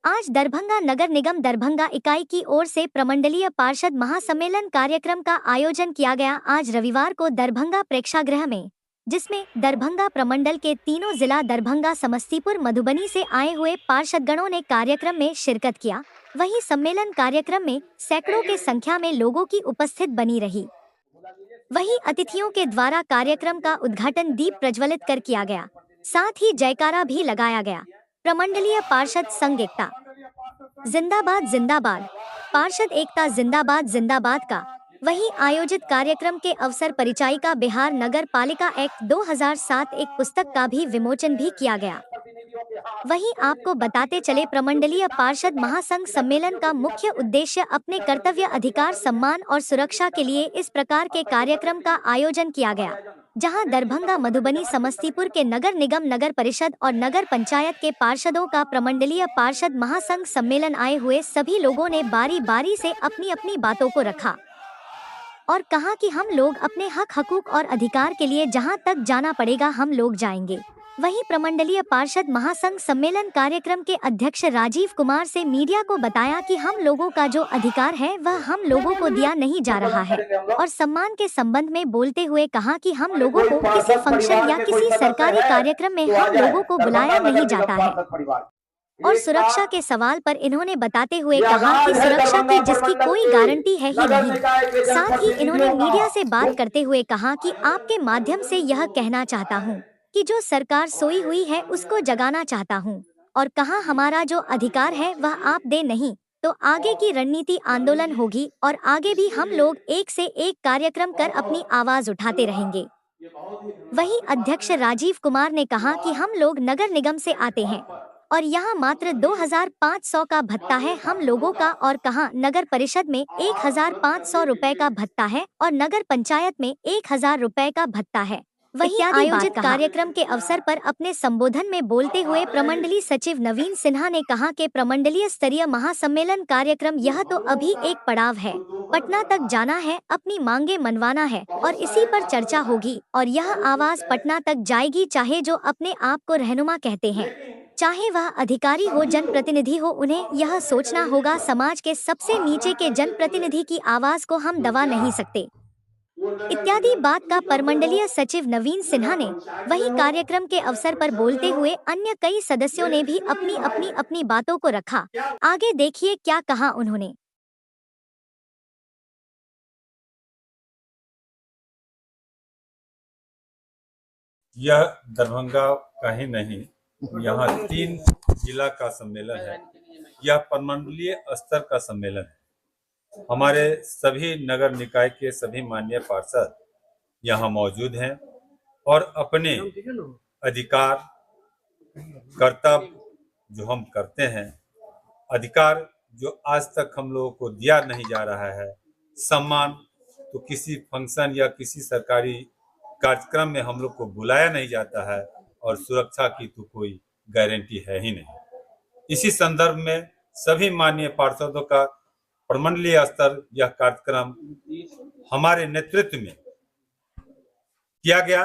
आज दरभंगा नगर निगम दरभंगा इकाई की ओर से प्रमंडलीय पार्षद महासम्मेलन कार्यक्रम का आयोजन किया गया आज रविवार को दरभंगा प्रेक्षागृह में, जिसमें दरभंगा प्रमंडल के तीनों जिला दरभंगा, समस्तीपुर, मधुबनी से आए हुए पार्षदगणों ने कार्यक्रम में शिरकत किया। वहीं सम्मेलन कार्यक्रम में सैकड़ों के संख्या में लोगों की उपस्थित बनी रही। वहीं अतिथियों के द्वारा कार्यक्रम का उद्घाटन दीप प्रज्वलित कर किया गया, साथ ही जयकारा भी लगाया गया। प्रमंडलीय पार्षद संघ एकता जिंदाबाद जिंदाबाद, पार्षद एकता जिंदाबाद जिंदाबाद का। वहीं आयोजित कार्यक्रम के अवसर परिचायिका बिहार नगर पालिका एक्ट 2007 एक पुस्तक का भी विमोचन भी किया गया। वहीं आपको बताते चले, प्रमंडलीय पार्षद महासंघ सम्मेलन का मुख्य उद्देश्य अपने कर्तव्य, अधिकार, सम्मान और सुरक्षा के लिए इस प्रकार के कार्यक्रम का आयोजन किया गया, जहां दरभंगा, मधुबनी, समस्तीपुर के नगर निगम, नगर परिषद और नगर पंचायत के पार्षदों का प्रमंडलीय पार्षद महासंघ सम्मेलन आए हुए सभी लोगों ने बारी बारी से अपनी अपनी बातों को रखा और कहा कि हम लोग अपने हक, हकूक और अधिकार के लिए जहां तक जाना पड़ेगा हम लोग जाएंगे। वहीं प्रमंडलीय पार्षद महासंघ सम्मेलन कार्यक्रम के अध्यक्ष राजीव कुमार से मीडिया को बताया कि हम लोगों का जो अधिकार है वह हम लोगों को दिया नहीं जा रहा है, और सम्मान के संबंध में बोलते हुए कहा कि हम लोगों को किसी फंक्शन या किसी सरकारी कार्यक्रम में हम लोगों को बुलाया नहीं जाता है। और सुरक्षा के सवाल पर इन्होंने बताते हुए कहा कि सुरक्षा की जिसकी कोई गारंटी है ही नहीं। साथ ही इन्होंने मीडिया से बात करते हुए कहा कि आपके माध्यम से यह कहना चाहता हूं कि जो सरकार सोई हुई है उसको जगाना चाहता हूं, और कहा हमारा जो अधिकार है वह आप दे नहीं तो आगे की रणनीति आंदोलन होगी और आगे भी हम लोग एक से एक कार्यक्रम कर अपनी आवाज उठाते रहेंगे। वहीं अध्यक्ष राजीव कुमार ने कहा कि हम लोग नगर निगम से आते हैं और यहाँ मात्र 2500 का भत्ता है हम लोगों का, और कहा नगर परिषद में 1500 रुपए का भत्ता है और नगर पंचायत में 1000 रुपए का भत्ता है। वहीं आयोजित कार्यक्रम के अवसर पर अपने संबोधन में बोलते हुए प्रमंडलीय सचिव नवीन सिन्हा ने कहा कि प्रमंडलीय स्तरीय महासम्मेलन कार्यक्रम यह तो अभी एक पड़ाव है, पटना तक जाना है, अपनी मांगे मनवाना है और इसी पर चर्चा होगी और यह आवाज पटना तक जाएगी, चाहे जो अपने आप को रहनुमा कहते हैं, चाहे वह अधिकारी हो, जनप्रतिनिधि हो, उन्हें यह सोचना होगा समाज के सबसे नीचे के जनप्रतिनिधि की आवाज को हम दबा नहीं सकते इत्यादि बात का प्रमंडलीय सचिव नवीन सिन्हा ने। वही कार्यक्रम के अवसर पर बोलते हुए अन्य कई सदस्यों ने भी अपनी बातों को रखा। आगे देखिए क्या कहा उन्होंने। यह दरभंगा का ही नहीं, यहाँ 3 जिला का सम्मेलन है। यह प्रमंडलीय स्तर का सम्मेलन है। हमारे सभी नगर निकाय के सभी माननीय पार्षद यहाँ मौजूद हैं और अपने अधिकार, कर्तव्य जो हम करते हैं, अधिकार जो आज तक हम लोगों को दिया नहीं जा रहा है, सम्मान तो किसी फंक्शन या किसी सरकारी कार्यक्रम में हम लोग को बुलाया नहीं जाता है और सुरक्षा की तो कोई गारंटी है ही नहीं। इसी संदर्भ में सभी माननीय पार्षदों का प्रमंडलीय स्तर यह कार्यक्रम हमारे नेतृत्व में किया गया,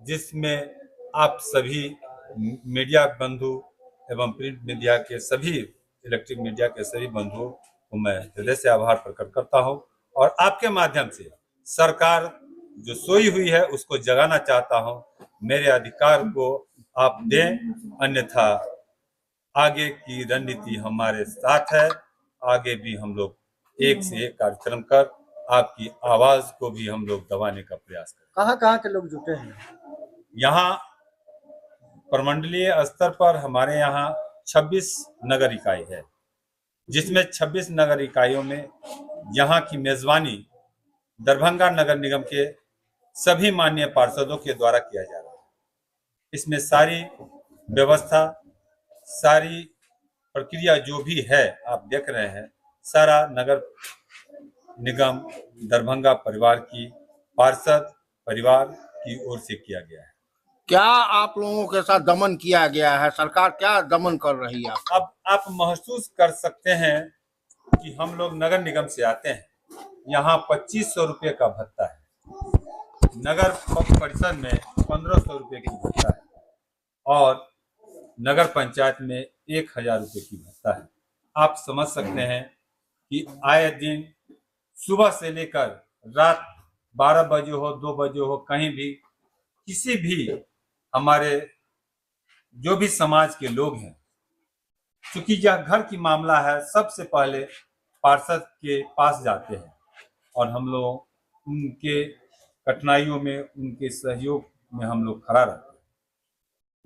जिसमें आप सभी मीडिया बंधु एवं प्रिंट मीडिया के सभी, इलेक्ट्रिक मीडिया के सभी बंधुओं को मैं हृदय से आभार प्रकट करता हूं और आपके माध्यम से सरकार जो सोई हुई है उसको जगाना चाहता हूं। मेरे अधिकार को आप दें, अन्यथा आगे की रणनीति हमारे साथ है। आगे भी हम लोग एक से एक कार्यक्रम कर आपकी आवाज को भी हम लोग दबाने का प्रयास करें। कहाँ के लोग जुटे हैं? यहाँ प्रमंडलीय स्तर पर हमारे यहाँ 26 नगर इकाई है, जिसमें 26 नगर इकाइयों में यहाँ की मेजबानी दरभंगा नगर निगम के सभी माननीय पार्षदों के द्वारा किया जा रहा है। इसमें सारी व्यवस्था, सारी प्रक्रिया जो भी है आप देख रहे हैं, सारा नगर निगम दरभंगा परिवार की, पार्षद परिवार की ओर से किया गया है। क्या आप लोगों के साथ दमन किया गया है? सरकार क्या दमन कर रही है? अब आप महसूस कर सकते हैं कि हम लोग नगर निगम से आते हैं, यहाँ 2500 रुपये का भत्ता है, नगर परिषद में 1500 रुपये की भत्ता है और नगर पंचायत में 1000 रुपये की भत्ता है। आप समझ सकते हैं कि आए दिन सुबह से लेकर रात 12 बजे हो 2 बजे हो कहीं भी किसी भी हमारे जो भी समाज के लोग हैं, चूंकि यह घर की मामला है, सबसे पहले पार्षद के पास जाते हैं और हम लोग उनके कठिनाइयों में उनके सहयोग में हम लोग खड़ा रहते हैं।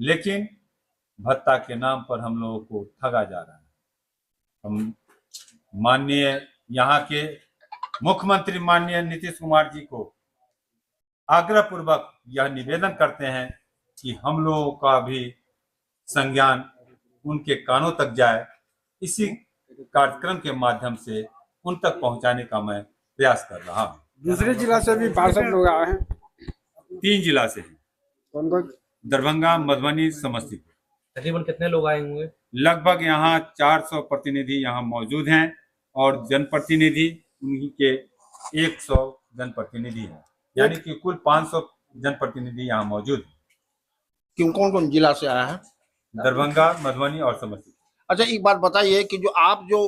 लेकिन भत्ता के नाम पर हम लोगों को ठगा जा रहा है। हम माननीय यहाँ के मुख्यमंत्री माननीय नीतीश कुमार जी को आग्रह पूर्वक यह निवेदन करते हैं कि हम लोगों का भी संज्ञान उनके कानों तक जाए। इसी कार्यक्रम के माध्यम से उन तक पहुंचाने का मैं प्रयास कर रहा हूँ। दूसरे जिला से भी पार्षद लोग आए हैं। 3 जिला से हैं, कौन कौन? दरभंगा, मधुबनी, समस्तीपुर। तकरीबन कितने लोग आए होंगे? लगभग यहाँ 400 प्रतिनिधि यहाँ मौजूद हैं और जनप्रतिनिधि उनके 100 जनप्रतिनिधि हैं, यानी कि कुल 500 जनप्रतिनिधि यहाँ मौजूद हैं। क्यों कौन कौन जिला से आया है? दरभंगा, मधुबनी और समस्तीपुर। अच्छा, एक बात बताइए कि जो आप जो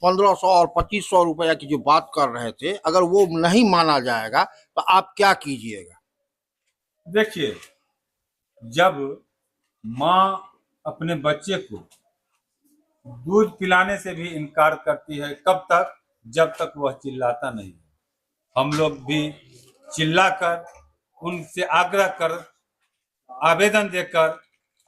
1500 और 2500 रुपया की जो बात कर रहे थे, अगर वो नहीं माना जाएगा तो आप क्या कीजिएगा? देखिए, जब माँ अपने बच्चे को दूध पिलाने से भी इनकार करती है, कब तक? जब तक वह चिल्लाता नहीं है। हम लोग भी चिल्लाकर उनसे आग्रह कर आवेदन देकर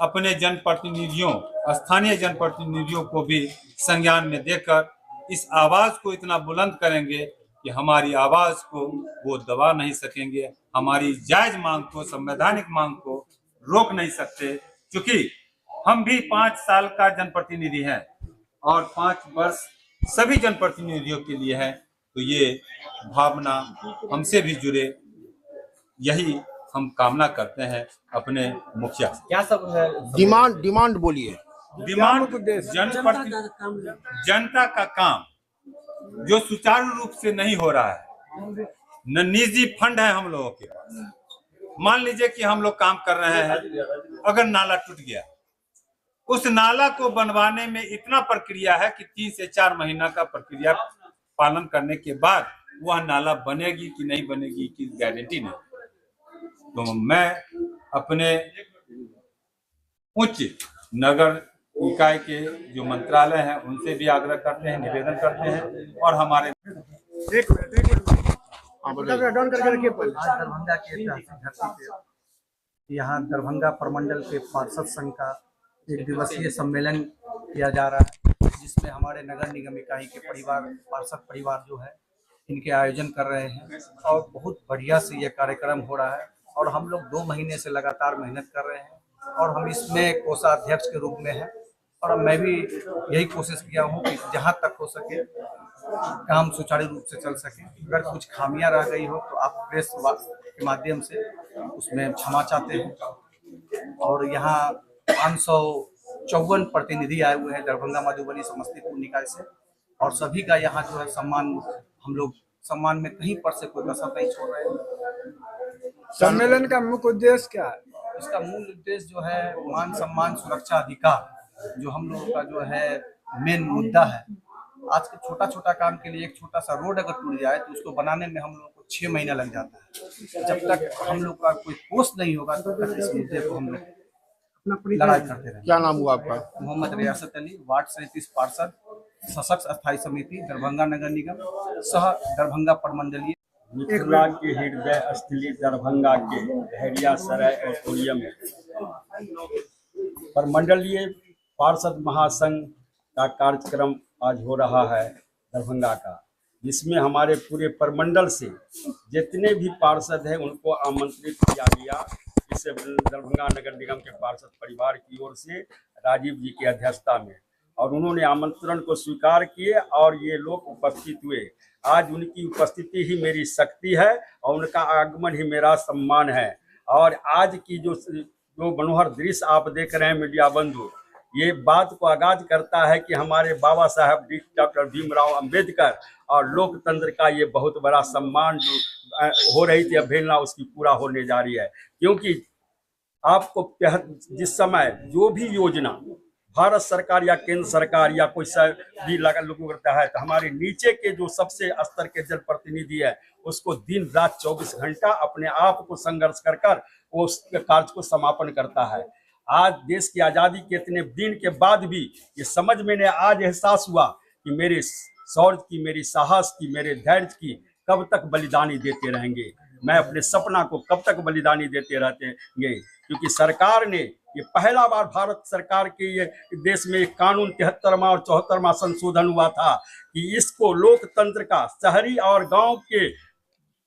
अपने जनप्रतिनिधियों, स्थानीय जनप्रतिनिधियों को भी संज्ञान में देकर इस आवाज को इतना बुलंद करेंगे कि हमारी आवाज को वो दबा नहीं सकेंगे। हमारी जायज मांग को, संवैधानिक मांग को रोक नहीं सकते, क्योंकि हम भी 5 साल का जनप्रतिनिधि हैं और 5 वर्ष सभी जनप्रतिनिधियों के लिए है। तो ये भावना हमसे भी जुड़े, यही हम कामना करते हैं अपने मुखिया से। क्या सब है? डिमांड बोलिए। डिमांड जनता का काम जो सुचारू रूप से नहीं हो रहा है, न निजी फंड है हम लोगों के पास। मान लीजिए कि हम लोग काम कर रहे हैं, अगर नाला टूट गया, उस नाला को बनवाने में इतना प्रक्रिया है कि 3 से 4 महीना का प्रक्रिया पालन करने के बाद वह नाला बनेगी कि नहीं बनेगी की गारंटी नहीं। तो मैं अपने उच्च नगर इकाई के जो मंत्रालय हैं उनसे भी आग्रह करते हैं, निवेदन करते हैं और हमारे आज दरभंगा के ऐतिहासिक धरती पे यहाँ दरभंगा प्रमंडल के पार्षद संघ का 1 दिवसीय सम्मेलन किया जा रहा है, जिसमें हमारे नगर निगम इकाई के परिवार, पार्षद परिवार जो है, इनके आयोजन कर रहे हैं और बहुत बढ़िया से यह कार्यक्रम हो रहा है। और हम लोग 2 महीने से लगातार मेहनत कर रहे हैं और हम इसमें कोषाध्यक्ष के रूप में हैं और मैं भी यही कोशिश किया हूँ कि जहाँ तक हो सके काम सुचारू रूप से चल सके। अगर कुछ खामियां रह गई हो तो आप प्रेस के माध्यम से उसमें क्षमा चाहते हैं। और यहाँ 554 प्रतिनिधि आए हुए हैं दरभंगा, मधुबनी, समस्तीपुर निकाय से और सभी का यहाँ जो है सम्मान, हम लोग सम्मान में कहीं पर से कोई कसर नहीं छोड़ रहे हैं। सम्मेलन का मुख्य उद्देश्य क्या है? इसका मूल उद्देश्य जो है मान सम्मान, सुरक्षा, अधिकार, जो हम लोगों का जो है मेन मुद्दा है। आज के छोटा छोटा काम के लिए एक छोटा सा रोड अगर टूट जाए तो उसको बनाने में हम लोगों को 6 महीना लग जाता है। जब तक हम लोग का कोई पोस्ट नहीं होगा तब तक इस मुद्दे को हम लोग लड़ाई करते रहेंगे। क्या नाम हुआ आपका? मोहम्मद रियासत अली, वार्ड 37 पार्षद, सशक्त स्थायी समिति, दरभंगा नगर निगम सह दरभंगा प्रमंडलीय। मिथिला के हृदय स्थली दरभंगा के धैर्या सराय और कोरिया में प्रमंडलीय पार्षद महासंघ का कार्यक्रम आज हो रहा है दरभंगा का, जिसमें हमारे पूरे प्रमंडल से जितने भी पार्षद हैं उनको आमंत्रित किया गया। इस दरभंगा नगर निगम के पार्षद परिवार की ओर से राजीव जी की अध्यक्षता में, और उन्होंने आमंत्रण को स्वीकार किए और ये लोग उपस्थित हुए। आज उनकी उपस्थिति ही मेरी शक्ति है और उनका आगमन ही मेरा सम्मान है। और आज की जो मनोहर दृश्य आप देख रहे हैं मीडिया बंधु, ये बात को आगाज करता है कि हमारे बाबा साहब डॉक्टर भीमराव अंबेडकर और लोकतंत्र का ये बहुत बड़ा सम्मान जो हो रही थी अवहेलना, उसकी पूरा होने जा रही है। क्योंकि आपको जिस समय जो भी योजना भारत सरकार या केंद्र सरकार या कोई भी लगा लोगों करता है, तो हमारे नीचे के जो सबसे स्तर के जनप्रतिनिधि है उसको दिन रात 24 घंटा अपने आप को संघर्ष कर कर वो उस कार्य को समापन करता है। आज देश की आज़ादी के इतने दिन के बाद भी ये समझ में ने आज एहसास हुआ कि मेरे शौर्य की, मेरी साहस की, मेरे धैर्य की कब तक बलिदानी देते रहेंगे, मैं अपने सपना को कब तक बलिदानी देते रहेंगे। क्योंकि सरकार ने ये पहला बार भारत सरकार के ये देश में एक कानून 73वां और 74वां संशोधन हुआ था कि इसको लोकतंत्र का शहरी और गांव के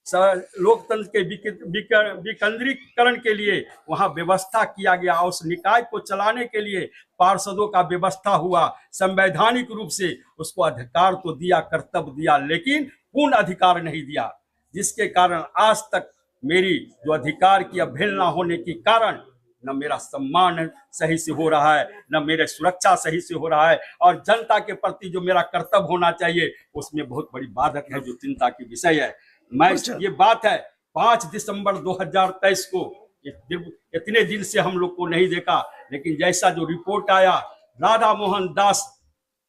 लोकतंत्र के विकेंद्रीकरण के लिए वहां व्यवस्था किया गया। उस निकाय को चलाने के लिए पार्षदों का व्यवस्था हुआ। संवैधानिक रूप से उसको अधिकार तो दिया, कर्तव्य दिया, लेकिन पूर्ण अधिकार नहीं दिया, जिसके कारण आज तक मेरी जो अधिकार की अवहेलना होने के कारण न मेरा सम्मान सही से हो रहा है, न मेरे सुरक्षा सही से हो रहा है, और जनता के प्रति जो मेरा कर्तव्य होना चाहिए उसमें बहुत बड़ी बाधक है, जो चिंता की विषय है। मैं ये बात है 5 दिसंबर 2023 को, इतने दिन से हम लोग को नहीं देखा, लेकिन जैसा जो रिपोर्ट आया, राधा मोहन दास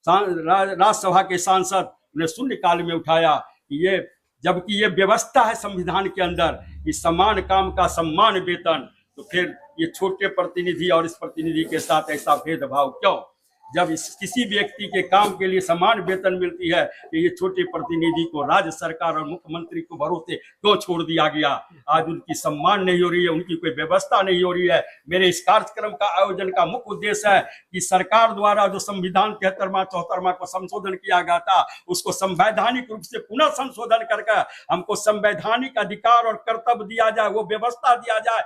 राज्यसभा के सांसद ने शून्यकाल में उठाया कि ये, जबकि ये व्यवस्था है संविधान के अंदर कि समान काम का सम्मान वेतन, तो फिर ये छोटे प्रतिनिधि और इस प्रतिनिधि के साथ ऐसा भेदभाव क्यों? जब किसी व्यक्ति के काम के लिए समान वेतन मिलती है कि ये छोटे प्रतिनिधि को राज्य सरकार और मुख्यमंत्री को भरोसे क्यों छोड़ दिया गया? आज उनकी सम्मान नहीं हो रही है, उनकी कोई व्यवस्था नहीं हो रही है। मेरे इस कार्यक्रम का आयोजन का मुख्य उद्देश्य है कि सरकार द्वारा जो संविधान 73वां 74वां को संशोधन किया गया था, उसको संवैधानिक रूप से पुनः संशोधन करके हमको संवैधानिक अधिकार और कर्तव्य दिया जाए, वो व्यवस्था दिया जाए